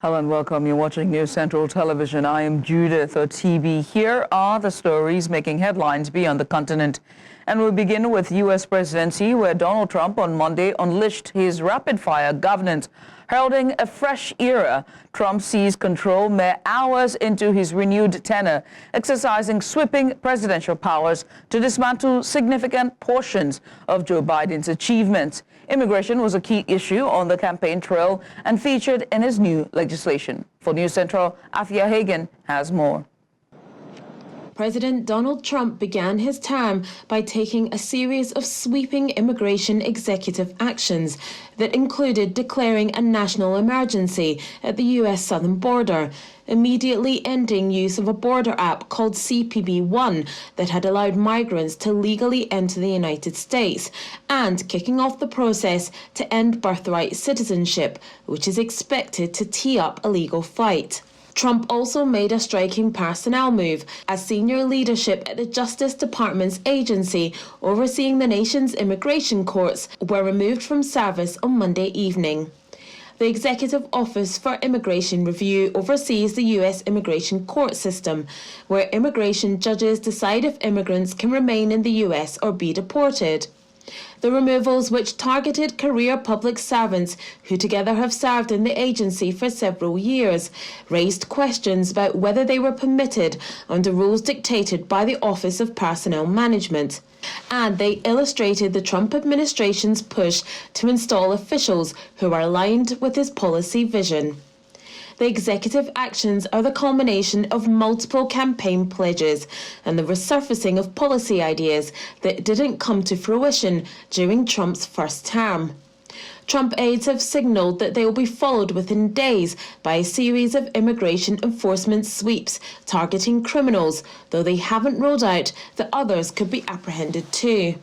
Hello and welcome. You're watching News Central Television. I am Judith or TB. Here are the stories making headlines beyond the continent. And we begin with U.S. presidency, where Donald Trump on Monday unleashed his rapid-fire governance, heralding a fresh era. Trump seized control mere hours into his renewed tenure, exercising sweeping presidential powers to dismantle significant portions of Joe Biden's achievements. Immigration was a key issue on the campaign trail and featured in his new legislation. For News Central, Afia Hagen has more. President Donald Trump began his term by taking a series of sweeping immigration executive actions that included declaring a national emergency at the U.S. southern border, immediately ending use of a border app called CPB-1 that had allowed migrants to legally enter the United States, and kicking off the process to end birthright citizenship, which is expected to tee up a legal fight. Trump also made a striking personnel move, as senior leadership at the Justice Department's agency overseeing the nation's immigration courts were removed from service on Monday evening. The Executive Office for Immigration Review oversees the U.S. immigration court system, where immigration judges decide if immigrants can remain in the U.S. or be deported. The removals, which targeted career public servants who together have served in the agency for several years, raised questions about whether they were permitted under rules dictated by the Office of Personnel Management. And they illustrated the Trump administration's push to install officials who are aligned with his policy vision. The executive actions are the culmination of multiple campaign pledges and the resurfacing of policy ideas that didn't come to fruition during Trump's first term. Trump aides have signalled that they will be followed within days by a series of immigration enforcement sweeps targeting criminals, though they haven't ruled out that others could be apprehended too.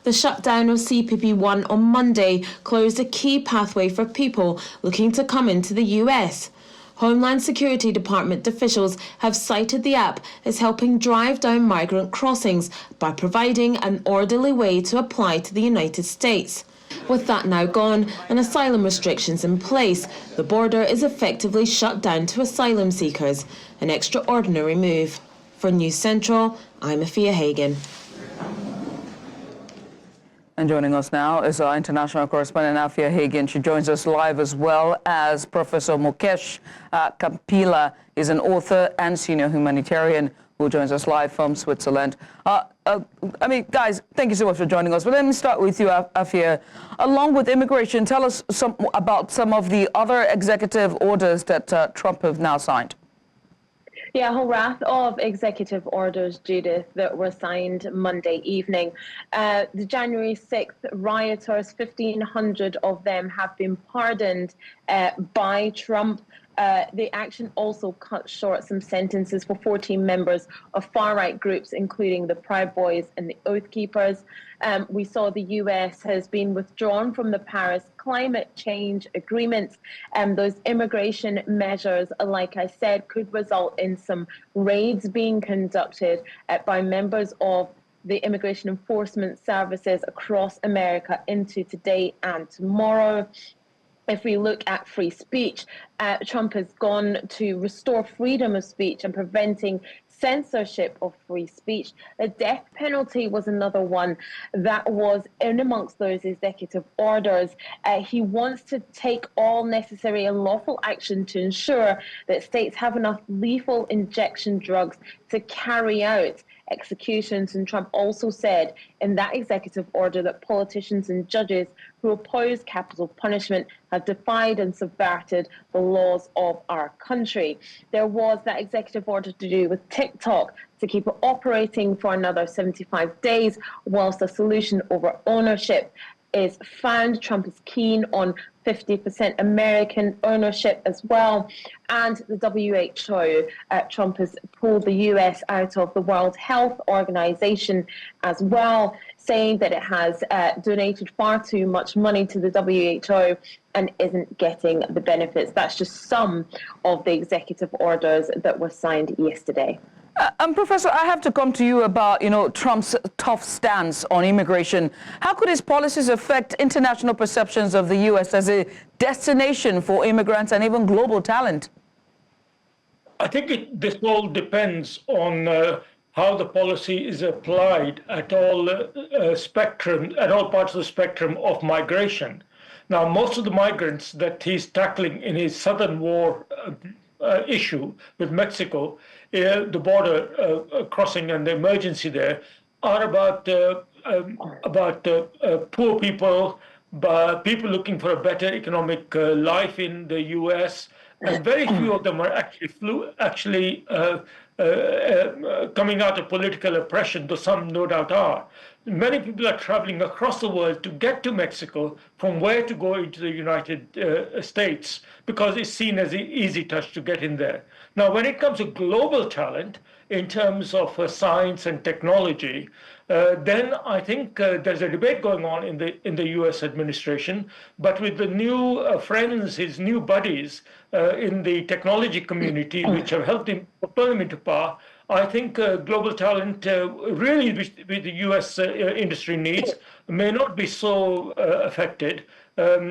The shutdown of CPP-1 on Monday closed a key pathway for people looking to come into the US. Homeland Security Department officials have cited the app as helping drive down migrant crossings by providing an orderly way to apply to the United States. With that now gone and asylum restrictions in place, the border is effectively shut down to asylum seekers, an extraordinary move. For News Central, I'm Afia Hagen. And joining us now is our international correspondent, Afia Hagen. She joins us live, as well as Professor Mukesh Kampila. Is an author and senior humanitarian who joins us live from Switzerland. Guys, thank you so much for joining us. But let me start with you, Afia. Along with immigration, tell us about some of the other executive orders that Trump have now signed. Yeah, a whole raft of executive orders, Judith, that were signed Monday evening. The January 6th rioters, 1,500 of them have been pardoned by Trump. The action also cut short some sentences for 14 members of far-right groups, including the Proud Boys and the Oath Keepers. We saw the U.S. has been withdrawn from the Paris climate change agreements. Those immigration measures, like I said, could result in some raids being conducted by members of the immigration enforcement services across America into today and tomorrow. If we look at free speech, Trump has gone to restore freedom of speech and preventing censorship of free speech. The death penalty was another one that was in amongst those executive orders. He wants to take all necessary and lawful action to ensure that states have enough lethal injection drugs to carry out executions. And Trump also said in that executive order that politicians and judges who oppose capital punishment have defied and subverted the laws of our country. There was that executive order to do with TikTok to keep it operating for another 75 days whilst a solution over ownership is found. Trump is keen on 50% American ownership as well. And the WHO, Trump has pulled the US out of the World Health Organization as well, saying that it has donated far too much money to the WHO and isn't getting the benefits. That's just some of the executive orders that were signed yesterday. Professor, I have to come to you about, Trump's tough stance on immigration. How could his policies affect international perceptions of the U.S. as a destination for immigrants and even global talent? I think this all depends on how the policy is applied at all at all parts of the spectrum of migration. Now, most of the migrants that he's tackling in his southern war issue with Mexico, the border crossing and the emergency there, are about poor people, people looking for a better economic life in the U.S., and very few of them are actually coming out of political oppression, though some no doubt are. Many people are traveling across the world to get to Mexico from where to go into the United States because it's seen as an easy touch to get in there. Now, when it comes to global talent, in terms of science and technology, then I think there's a debate going on in the U.S. administration. But with the new friends, his new buddies in the technology community, which have helped him propel him into power, I think global talent, really, which the U.S. Industry needs, may not be so affected if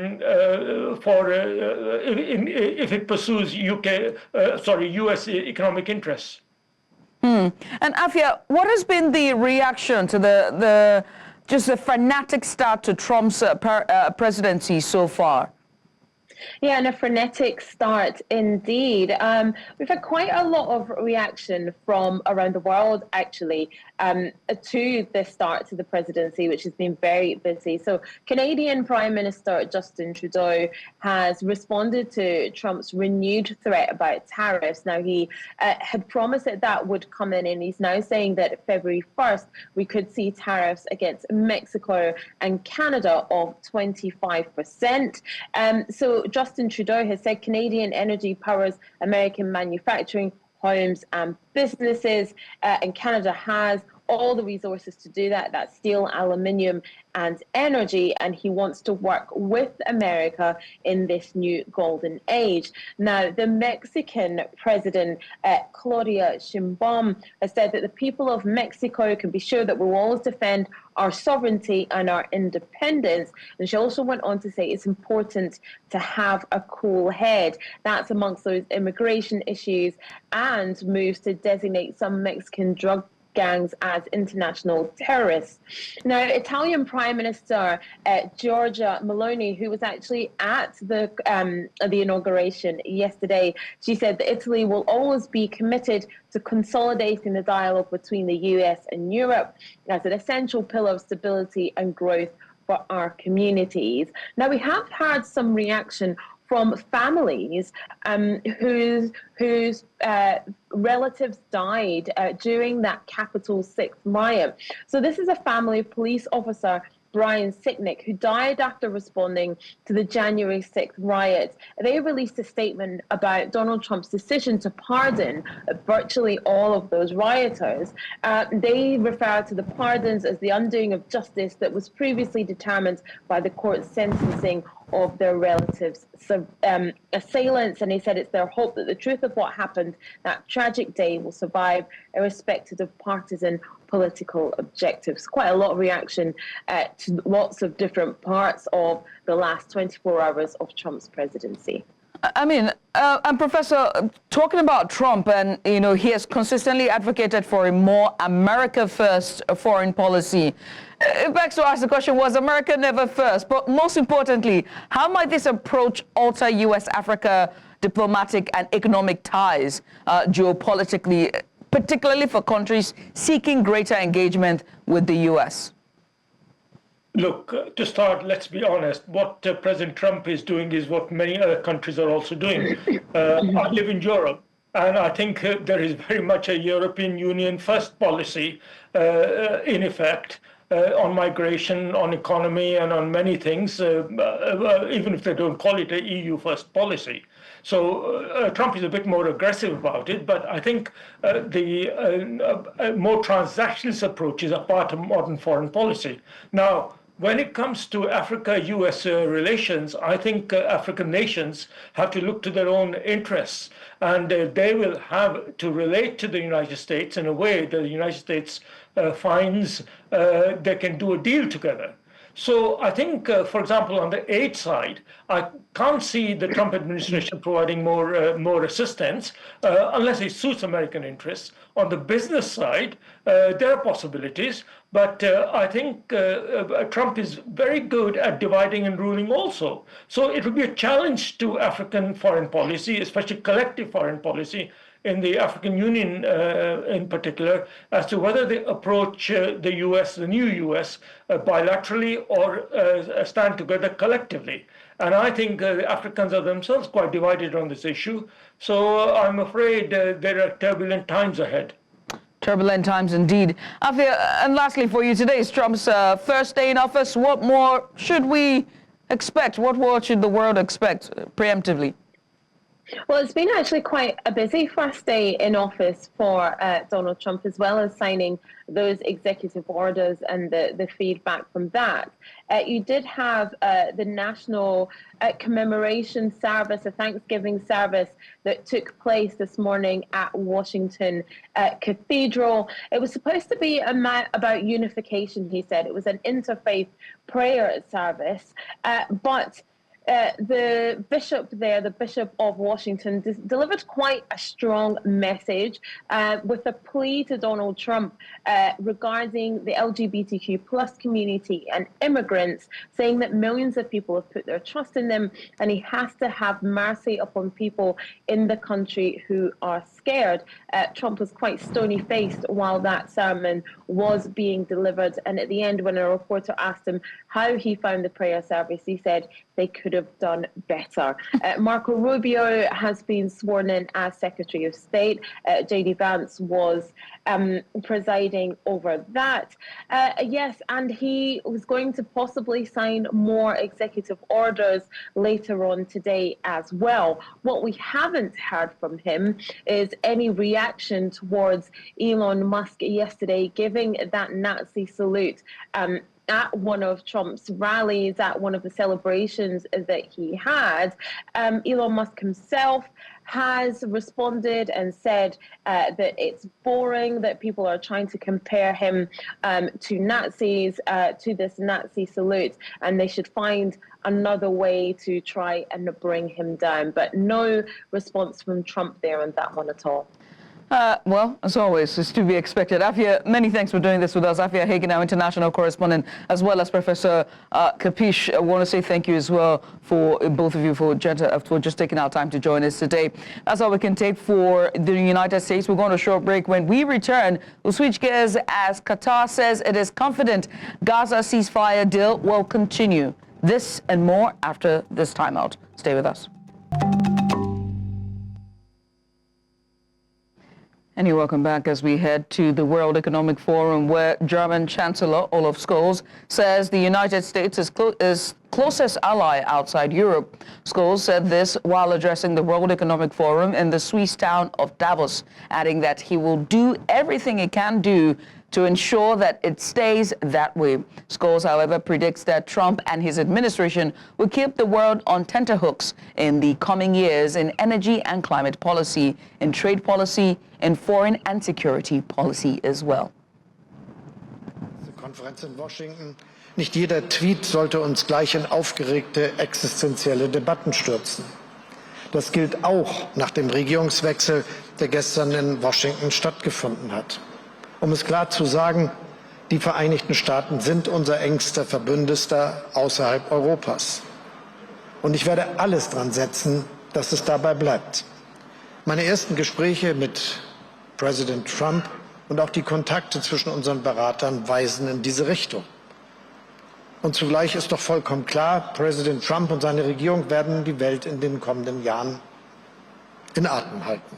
it pursues U.S. economic interests. And Afia, what has been the reaction to just the fanatic start to Trump's presidency so far? Yeah, and a frenetic start indeed. We've had quite a lot of reaction from around the world, actually, to this start to the presidency, which has been very busy. So Canadian Prime Minister Justin Trudeau has responded to Trump's renewed threat about tariffs. Now, he had promised that would come in, and he's now saying that February 1st, we could see tariffs against Mexico and Canada of 25%. So Justin Trudeau has said Canadian energy powers American manufacturing, homes and businesses, and Canada has all the resources to do that. That's steel, aluminium and energy, and he wants to work with America in this new golden age. Now, the Mexican president, Claudia Sheinbaum, has said that the people of Mexico can be sure that we will always defend our sovereignty and our independence. And she also went on to say it's important to have a cool head. That's amongst those immigration issues and moves to designate some Mexican drug gangs as international terrorists. Now, Italian Prime Minister Giorgia Meloni, who was actually at the inauguration yesterday, she said that Italy will always be committed to consolidating the dialogue between the US and Europe as an essential pillar of stability and growth for our communities. Now, we have had some reaction from families whose relatives died during that Capitol 6 riot. So this is a family of police officer Brian Sicknick, who died after responding to the January 6th riots. They released a statement about Donald Trump's decision to pardon virtually all of those rioters. They refer to the pardons as the undoing of justice that was previously determined by the court's sentencing of their relatives' assailants, and he said it's their hope that the truth of what happened that tragic day will survive, irrespective of partisan political objectives. Quite a lot of reaction to lots of different parts of the last 24 hours of Trump's presidency. I mean, and Professor, talking about Trump, and he has consistently advocated for a more America-first foreign policy. It begs to ask the question, was America never first? But most importantly, how might this approach alter U.S.-Africa diplomatic and economic ties geopolitically, particularly for countries seeking greater engagement with the U.S.? Look, to start, let's be honest. What President Trump is doing is what many other countries are also doing. I live in Europe, and I think there is very much a European Union first policy in effect on migration, on economy, and on many things, even if they don't call it a EU first policy. So Trump is a bit more aggressive about it, but I think the more transactionalist approach is a part of modern foreign policy. Now, When it comes to Africa-US relations, I think African nations have to look to their own interests, and they will have to relate to the United States in a way that the United States finds they can do a deal together. So I think, for example, on the aid side, I can't see the Trump administration providing more assistance unless it suits American interests. On the business side, there are possibilities, but I think Trump is very good at dividing and ruling also. So it will be a challenge to African foreign policy, especially collective foreign policy, in the African Union in particular, as to whether they approach the US, the new US, bilaterally or stand together collectively. And I think the Africans are themselves quite divided on this issue. So I'm afraid there are turbulent times ahead. Turbulent times indeed. Afia, and lastly for you, today is Trump's first day in office. What more should we expect? What more should the world expect preemptively? Well, it's been actually quite a busy first day in office for Donald Trump, as well as signing those executive orders and the feedback from that. You did have the national commemoration service, a Thanksgiving service that took place this morning at Washington Cathedral. It was supposed to be about unification, he said. It was an interfaith prayer service, but the bishop there, the Bishop of Washington, delivered quite a strong message with a plea to Donald Trump regarding the LGBTQ plus community and immigrants, saying that millions of people have put their trust in them, and he has to have mercy upon people in the country who are scared. Trump was quite stony-faced while that sermon was being delivered, and at the end, when a reporter asked him how he found the prayer service, he said they could have done better. Marco Rubio has been sworn in as Secretary of State. J.D. Vance was presiding over that. Yes, and he was going to possibly sign more executive orders later on today as well. What we haven't heard from him is any reaction towards Elon Musk yesterday giving that Nazi salute at one of Trump's rallies, at one of the celebrations that he had. Elon Musk himself has responded and said that it's boring that people are trying to compare him to Nazis, to this Nazi salute, and they should find another way to try and bring him down. But no response from Trump there on that one at all. Well, as always, it's to be expected. Afia, many thanks for doing this with us. Afia Hagen, our international correspondent, as well as Professor Kapish. I want to say thank you as well for both of you for just taking our time to join us today. That's all we can take for the United States. We're going to a short break. When we return, we'll switch gears as Qatar says it is confident Gaza ceasefire deal will continue. This and more after this timeout. Stay with us. And you're welcome back as we head to the World Economic Forum, where German Chancellor Olaf Scholz says the United States is closest ally outside Europe. Scholz said this while addressing the World Economic Forum in the Swiss town of Davos, adding that he will do everything he can do to ensure that it stays that way. Scholz, however, predicts that Trump and his administration will keep the world on tenterhooks in the coming years in energy and climate policy, in trade policy, in foreign and security policy as well. Konferenz in Washington. Nicht jeder Tweet sollte uns gleich in aufgeregte existenzielle Debatten stürzen. Das gilt auch nach dem Regierungswechsel, der gestern in Washington stattgefunden hat. Um es klar zu sagen, die Vereinigten Staaten sind unser engster Verbündeter außerhalb Europas. Und ich werde alles dran setzen, dass es dabei bleibt. Meine ersten Gespräche mit Präsident Trump und auch die Kontakte zwischen unseren Beratern weisen in diese Richtung. Und zugleich ist doch vollkommen klar, Präsident Trump und seine Regierung werden die Welt in den kommenden Jahren in Atem halten.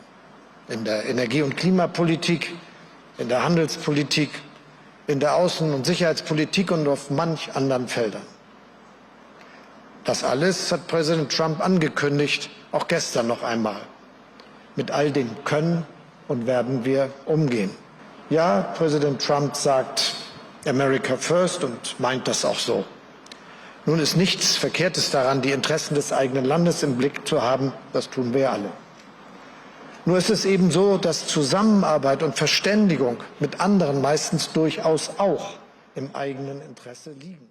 In der Energie- und Klimapolitik, in der Handelspolitik, in der Außen- und Sicherheitspolitik und auf manch anderen Feldern. Das alles hat Präsident Trump angekündigt, auch gestern noch einmal. Mit all dem können und werden wir umgehen. Ja, Präsident Trump sagt, America first und meint das auch so. Nun ist nichts Verkehrtes daran, die Interessen des eigenen Landes im Blick zu haben. Das tun wir alle. Nur ist es eben so, dass Zusammenarbeit und Verständigung mit anderen meistens durchaus auch im eigenen Interesse liegen.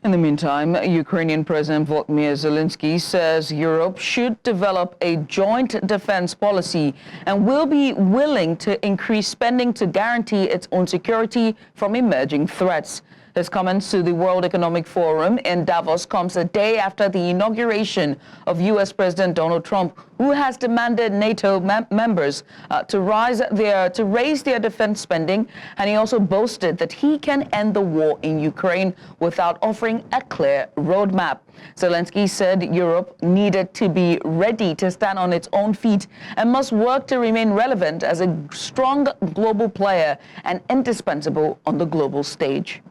In the meantime, Ukrainian President Vladimir Zelensky says Europe should develop a joint defense policy and will be willing to increase spending to guarantee its own security from emerging threats. His comments to the World Economic Forum in Davos comes a day after the inauguration of U.S. President Donald Trump, who has demanded NATO members to raise their defense spending, and he also boasted that he can end the war in Ukraine without offering a clear roadmap. Zelensky said Europe needed to be ready to stand on its own feet and must work to remain relevant as a strong global player and indispensable on the global stage.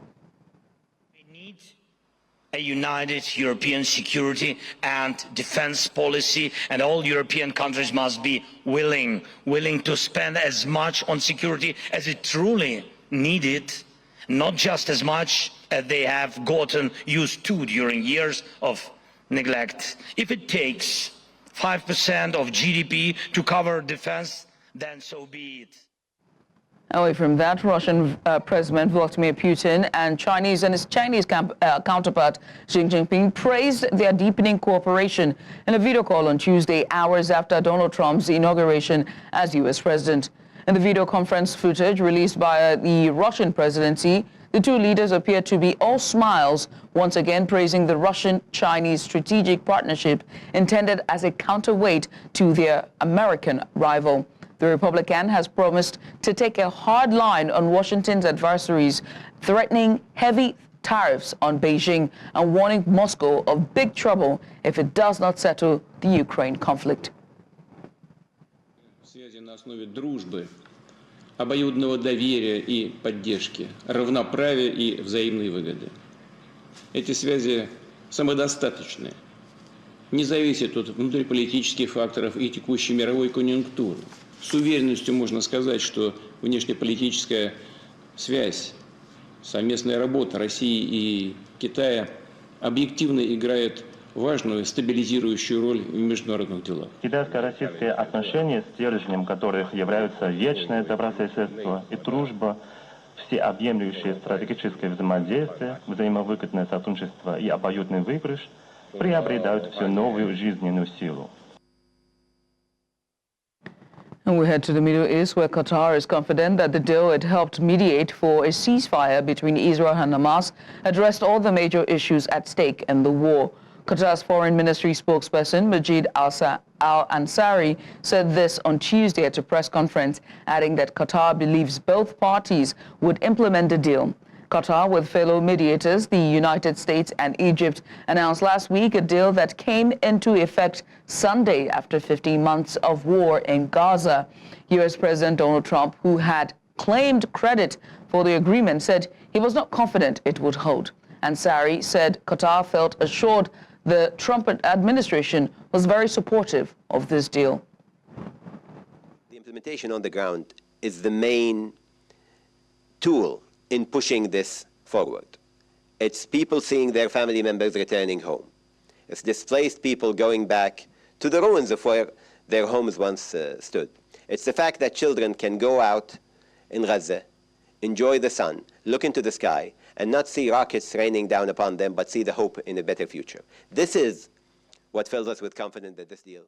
A united European security and defense policy, and all European countries must be willing to spend as much on security as it truly needed, not just as much as they have gotten used to during years of neglect. If it takes 5% of GDP to cover defense, then so be it. Away from that, Russian President Vladimir Putin and his Chinese counterpart Xi Jinping praised their deepening cooperation in a video call on Tuesday, hours after Donald Trump's inauguration as U.S. president. In the video conference footage released by the Russian presidency, the two leaders appeared to be all smiles, once again praising the Russian-Chinese strategic partnership intended as a counterweight to their American rival. The Republican has promised to take a hard line on Washington's adversaries, threatening heavy tariffs on Beijing and warning Moscow of big trouble if it does not settle the Ukraine conflict. Связи на основе дружбы, обоюдного доверия и поддержки, равноправия и взаимной выгоды. Эти связи самодостаточны, не зависят от внутриполитических факторов и текущей мировой конъюнктуры. С уверенностью можно сказать, что внешнеполитическая связь, совместная работа России и Китая объективно играет важную стабилизирующую роль в международных делах. Китайско-российские отношения, стержнем которых являются вечное добрососедство и дружба, всеобъемлющее стратегическое взаимодействие, взаимовыгодное сотрудничество и обоюдный выигрыш, приобретают все новую жизненную силу. And we head to the Middle East, where Qatar is confident that the deal it helped mediate for a ceasefire between Israel and Hamas addressed all the major issues at stake in the war. Qatar's Foreign Ministry spokesperson, Majid Al-Ansari, said this on Tuesday at a press conference, adding that Qatar believes both parties would implement the deal. Qatar, with fellow mediators, the United States and Egypt, announced last week a deal that came into effect Sunday after 15 months of war in Gaza. U.S. President Donald Trump, who had claimed credit for the agreement, said he was not confident it would hold. Ansari said Qatar felt assured the Trump administration was very supportive of this deal. The implementation on the ground is the main tool in pushing this forward. It's people seeing their family members returning home. It's displaced people going back to the ruins of where their homes once stood. It's the fact that children can go out in Gaza, enjoy the sun, look into the sky, and not see rockets raining down upon them, but see the hope in a better future. This is what fills us with confidence that this deal.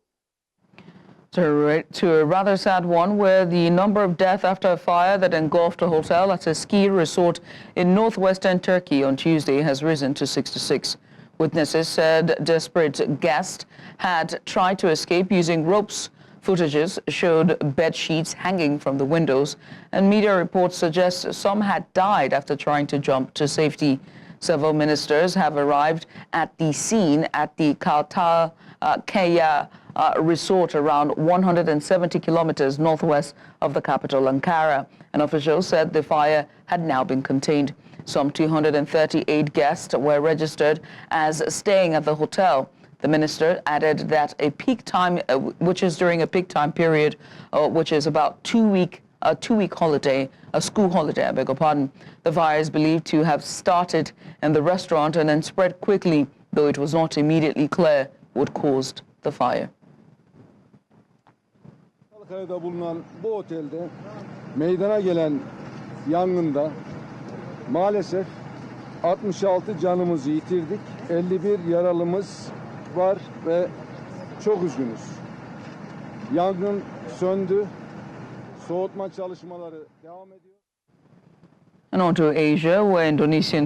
To a rather sad one, where the number of deaths after a fire that engulfed a hotel at a ski resort in northwestern Turkey on Tuesday has risen to 66. Witnesses said desperate guests had tried to escape using ropes. Footages showed bed sheets hanging from the windows, and media reports suggest some had died after trying to jump to safety. Several ministers have arrived at the scene at the Kaya resort around 170 kilometers northwest of the capital, Ankara. An official said the fire had now been contained. Some 238 guests were registered as staying at the hotel. The minister added that a peak time, which is during a peak time period, which is about 2 weeks a two-week holiday, a school holiday, I beg your pardon. The fire is believed to have started in the restaurant and then spread quickly, though it was not immediately clear what caused the fire. Ankara'da bulunan bu otelde meydana gelen yangında maalesef 66 canımızı yitirdik, 51 yaralımız var ve çok üzgünüz. Yangın söndü, soğutma çalışmaları devam ediyor. And on to Asia, where Indonesian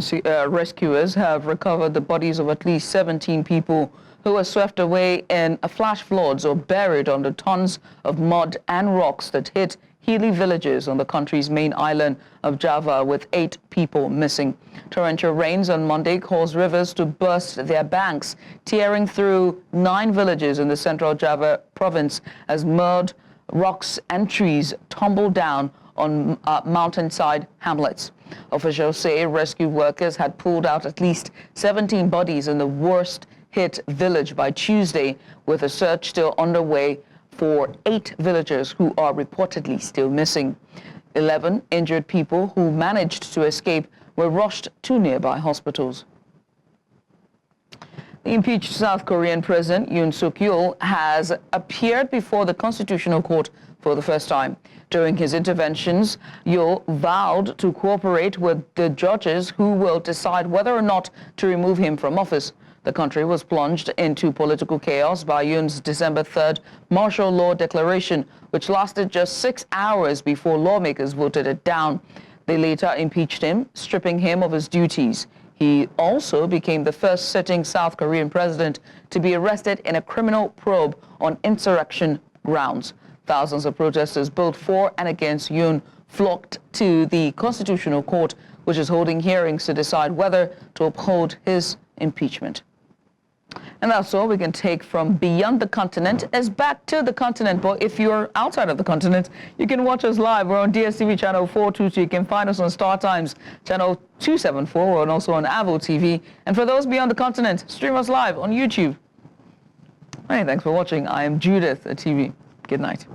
rescuers have recovered the bodies of at least 17 people who were swept away in flash floods or buried under tons of mud and rocks that hit hilly villages on the country's main island of Java, with 8 people missing. Torrential rains on Monday caused rivers to burst their banks, tearing through 9 villages in the central Java province as mud, rocks and trees tumbled down on mountainside hamlets. Officials say rescue workers had pulled out at least 17 bodies in the worst-hit village by Tuesday, with a search still underway for 8 villagers who are reportedly still missing. 11 injured people who managed to escape were rushed to nearby hospitals. The impeached South Korean President Yeol has appeared before the Constitutional Court for the first time. During his interventions, Yeol vowed to cooperate with the judges who will decide whether or not to remove him from office. The country was plunged into political chaos by Yoon's December 3rd martial law declaration, which lasted just 6 hours before lawmakers voted it down. They later impeached him, stripping him of his duties. He also became the first sitting South Korean president to be arrested in a criminal probe on insurrection grounds. Thousands of protesters, both for and against Yoon, flocked to the Constitutional Court, which is holding hearings to decide whether to uphold his impeachment. And that's all we can take from beyond the continent is back to the continent. But if you're outside of the continent, you can watch us live. We're on DSTV channel 422. You can find us on Star Times channel 274 and also on Avo TV. And for those beyond the continent, stream us live on YouTube. Many thanks for watching. I am Judith at TV. Good night.